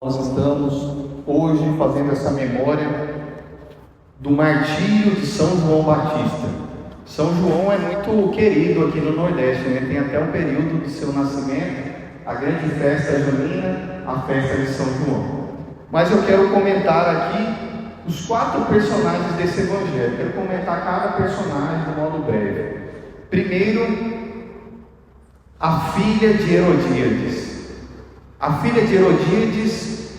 Nós estamos hoje fazendo essa memória do martírio de São João Batista. São João é muito querido aqui no Nordeste, né? Tem até o período do seu nascimento, a grande festa junina, a festa de São João. Mas eu quero comentar aqui os 4 personagens desse evangelho. Quero comentar cada personagem de modo breve. Primeiro, a filha de Herodíades. A filha de Herodíades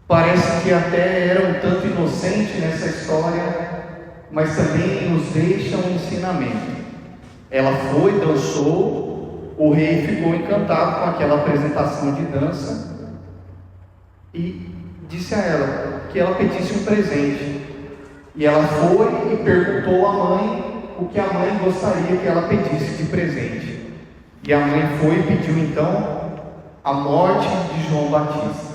parece que até era um tanto inocente nessa história, mas também nos deixa um ensinamento. Ela foi, dançou, o rei ficou encantado com aquela apresentação de dança e disse a ela que ela pedisse um presente. E ela foi e perguntou à mãe o que a mãe gostaria que ela pedisse de presente. E a mãe foi e pediu então a morte de João Batista.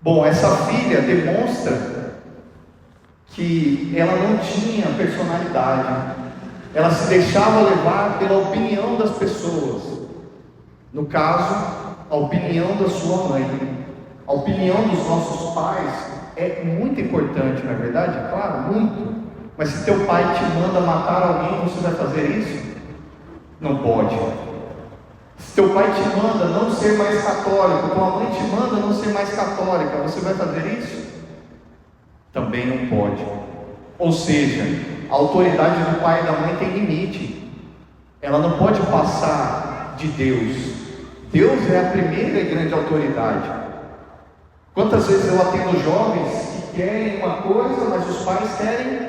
Bom, essa filha demonstra que ela não tinha personalidade, ela se deixava levar pela opinião das pessoas, no caso, a opinião da sua mãe. A opinião dos nossos pais é muito importante, não é verdade? Claro, muito. Mas se teu pai te manda matar alguém, você vai fazer isso? Não pode. Se teu pai te manda não ser mais católico, tua mãe te manda não ser mais católica, você vai fazer isso? Também não pode. Ou seja, a autoridade do pai e da mãe tem limite. Ela não pode passar de Deus. Deus é a primeira e grande autoridade. Quantas vezes eu atendo jovens que querem uma coisa, mas os pais querem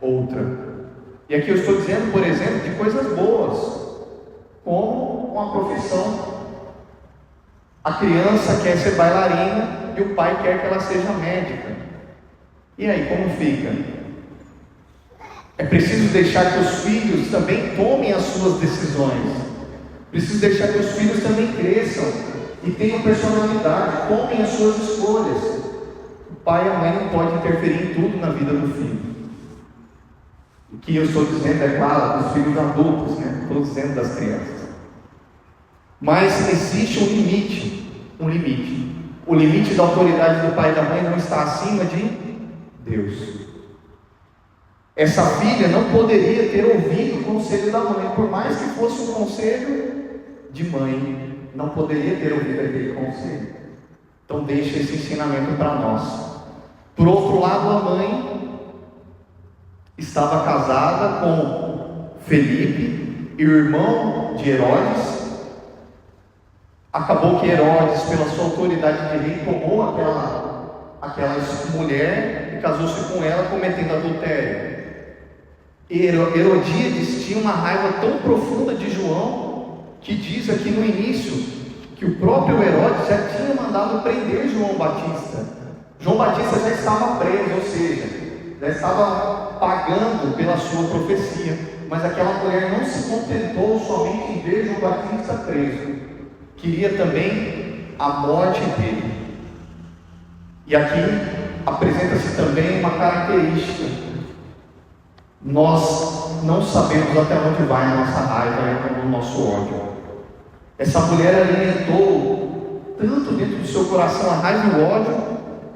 outra. E aqui eu estou dizendo, por exemplo, de coisas boas, como uma profissão. A criança quer ser bailarina e o pai quer que ela seja médica. E aí, como fica? É preciso deixar que os filhos também tomem as suas decisões. Preciso deixar que os filhos também cresçam e tenham personalidade, tomem as suas escolhas. O pai e a mãe não podem interferir em tudo na vida do filho. O que eu estou dizendo é claro dos filhos adultos, né? Estou dizendo das crianças. Mas existe um limite. O limite da autoridade do pai e da mãe não está acima de Deus. Essa filha não poderia ter ouvido o conselho da mãe, por mais que fosse um conselho de mãe, não poderia ter ouvido aquele conselho. Então deixa esse ensinamento para nós. Por outro lado, a mãe estava casada com Felipe, irmão de Herodes. Acabou que Herodes, pela sua autoridade de rei, tomou aquela mulher e casou-se com ela, cometendo adultério. E Herodíades tinha uma raiva tão profunda de João, que diz aqui no início, que o próprio Herodes já tinha mandado prender João Batista. João Batista já estava preso, ou seja, já estava pagando pela sua profecia. Mas aquela mulher não se contentou somente em ver João Batista preso, queria também a morte dele. E aqui apresenta-se também uma característica. Nós não sabemos até onde vai a nossa raiva e o nosso ódio. Essa mulher alimentou tanto dentro do seu coração a raiva e o ódio,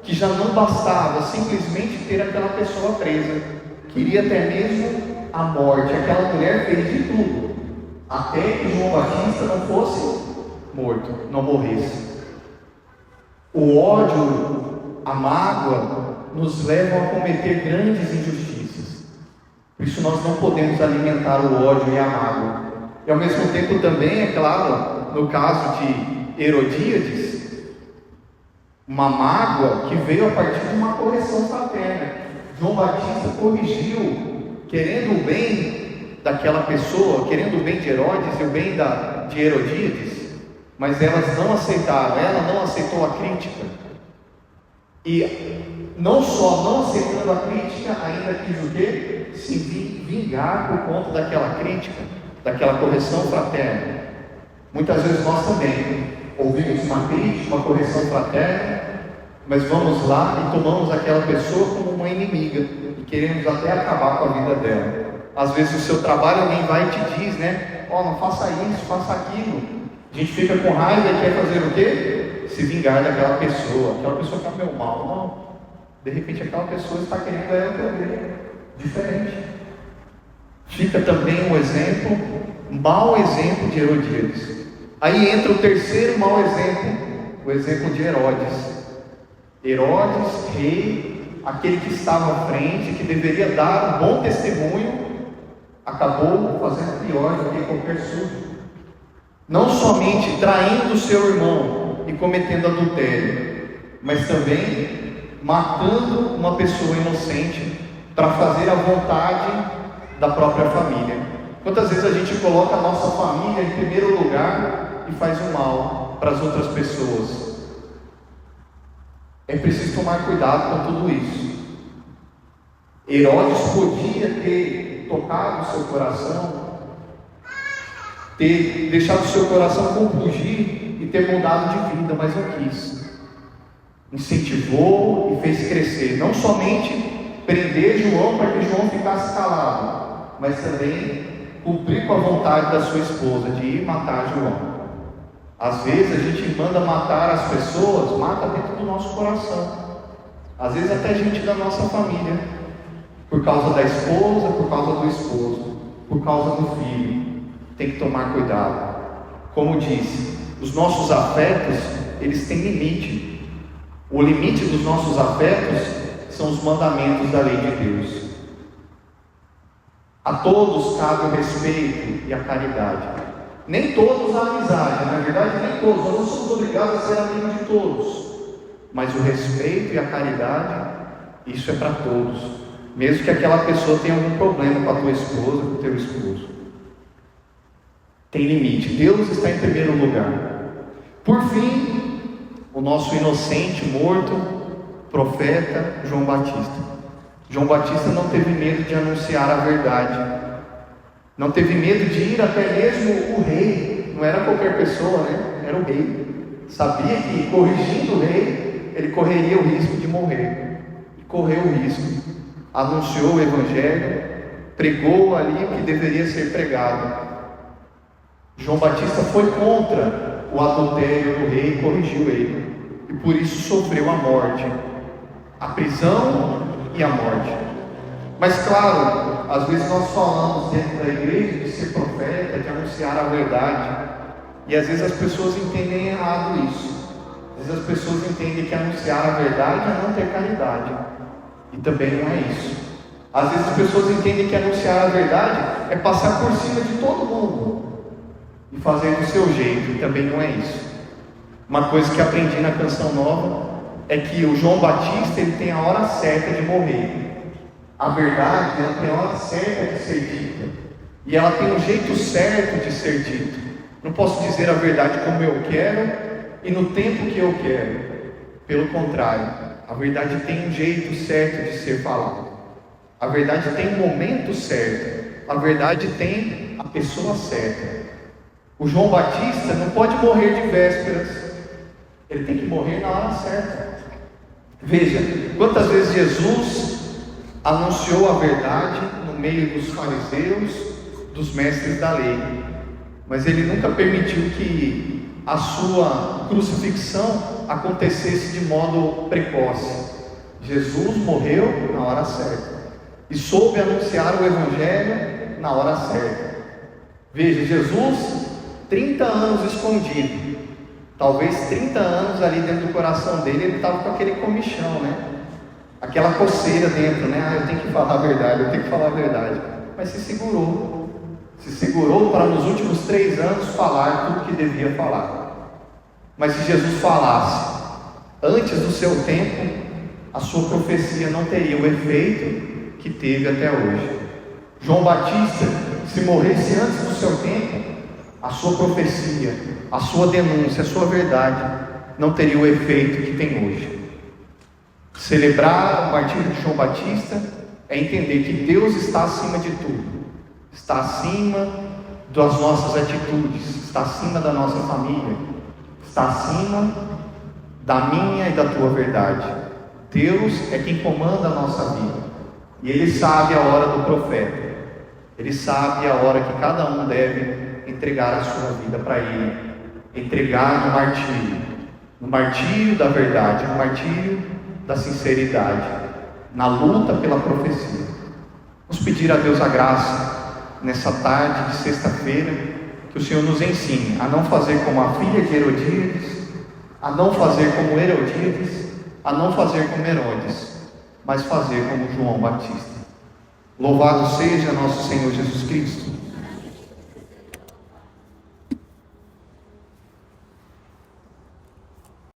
que já não bastava simplesmente ter aquela pessoa presa, queria até mesmo a morte. Aquela mulher fez de tudo, até que João Batista não fosse morto, não morresse. O ódio, a mágoa, nos levam a cometer grandes injustiças. Por isso nós não podemos alimentar o ódio e a mágoa. E ao mesmo tempo também, é claro, no caso de Herodíades, uma mágoa que veio a partir de uma correção fraterna. João Batista corrigiu, querendo o bem daquela pessoa, querendo o bem de Herodes e o bem de Herodíades, mas elas não aceitaram, ela não aceitou a crítica. E não só não aceitando a crítica, ainda quis o quê? Se vingar por conta daquela crítica, daquela correção fraterna. Muitas vezes nós também ouvimos uma crítica, uma correção fraterna, mas vamos lá e tomamos aquela pessoa como uma inimiga e queremos até acabar com a vida dela. Às vezes o seu trabalho, alguém vai e te diz, né? Não faça isso, faça aquilo. A gente fica com raiva e quer fazer o quê? se vingar daquela pessoa quer o meu mal. Não. De repente aquela pessoa está querendo ganhar o teu bem. Diferente. Fica também um mau exemplo de Herodíades. Aí entra o terceiro mau exemplo, o exemplo de Herodes. Herodes, rei, aquele que estava à frente, que deveria dar um bom testemunho, acabou fazendo pior do que qualquer súdito. Não somente traindo seu irmão e cometendo adultério, mas também matando uma pessoa inocente para fazer a vontade da própria família. Quantas vezes a gente coloca a nossa família em primeiro lugar e faz o mal para as outras pessoas? É preciso tomar cuidado com tudo isso. Herodes podia ter tocado o seu coração, ter deixado o seu coração compungir e ter mudado de vida, mas não quis. Incentivou e fez crescer, não somente prender João para que João ficasse calado, mas também cumprir com a vontade da sua esposa de ir matar João. Às vezes a gente manda matar as pessoas, mata dentro do nosso coração. Às vezes até gente da nossa família, por causa da esposa, por causa do esposo, por causa do filho. Tem que tomar cuidado. Como disse, os nossos afetos, eles têm limite. O limite dos nossos afetos são os mandamentos da lei de Deus. A todos cabe o respeito e a caridade. Nem todos a amizade, na verdade nem todos, nós não somos obrigados a ser amigos de todos, mas o respeito e a caridade, isso é para todos, mesmo que aquela pessoa tenha algum problema com a tua esposa, com o teu esposo. Tem limite, Deus está em primeiro lugar. Por fim, o nosso inocente, morto, profeta João Batista. João Batista não teve medo de anunciar a verdade, não teve medo de ir até mesmo o rei. Não era qualquer pessoa, né? Era o rei. Sabia que corrigindo o rei, ele correria o risco de morrer, e correu o risco. Anunciou o evangelho, pregou ali o que deveria ser pregado. João Batista foi contra o adultério do rei e corrigiu ele, e por isso sofreu a morte, a prisão e a morte. Mas claro, às vezes nós falamos dentro da igreja de ser profeta, de anunciar a verdade, e às vezes as pessoas entendem errado isso. Às vezes as pessoas entendem que anunciar a verdade é não ter caridade, e também não é isso. Às vezes as pessoas entendem que anunciar a verdade é passar por cima de todo mundo e fazer do seu jeito, e também não é isso. Uma coisa que aprendi na Canção Nova é que o João Batista, ele tem a hora certa de morrer. A verdade, ela tem a hora certa de ser dita, e ela tem um jeito certo de ser dito. Não posso dizer a verdade como eu quero e no tempo que eu quero. Pelo contrário, a verdade tem um jeito certo de ser falada. A verdade tem um momento certo. A verdade tem a pessoa certa. O João Batista não pode morrer de vésperas. Ele tem que morrer na hora certa. Veja, quantas vezes Jesus anunciou a verdade no meio dos fariseus, dos mestres da lei, mas ele nunca permitiu que a sua crucifixão acontecesse de modo precoce. Jesus morreu na hora certa e soube anunciar o evangelho na hora certa. Veja, Jesus 30 anos escondido, talvez 30 anos ali dentro do coração dele, ele estava com aquele comichão, né? Aquela coceira dentro, né? Eu tenho que falar a verdade, eu tenho que falar a verdade. Mas se segurou para nos últimos 3 anos falar tudo que devia falar. Mas se Jesus falasse antes do seu tempo, a sua profecia não teria o efeito que teve até hoje. João Batista, se morresse antes do seu tempo, a sua profecia, a sua denúncia, a sua verdade não teria o efeito que tem hoje. Celebrar o martírio de João Batista é entender que Deus está acima de tudo, está acima das nossas atitudes, está acima da nossa família, está acima da minha e da tua verdade. Deus é quem comanda a nossa vida, e Ele sabe a hora do profeta, Ele sabe a hora que cada um deve entregar a sua vida para Ele, entregar no martírio. no martírio da verdade, no martírio da sinceridade, na luta pela profecia. Vamos pedir a Deus a graça, nessa tarde de sexta-feira, que o Senhor nos ensine a não fazer como a filha de Herodíades, a não fazer como Herodíades, a não fazer como Herodes, mas fazer como João Batista. Louvado seja nosso Senhor Jesus Cristo.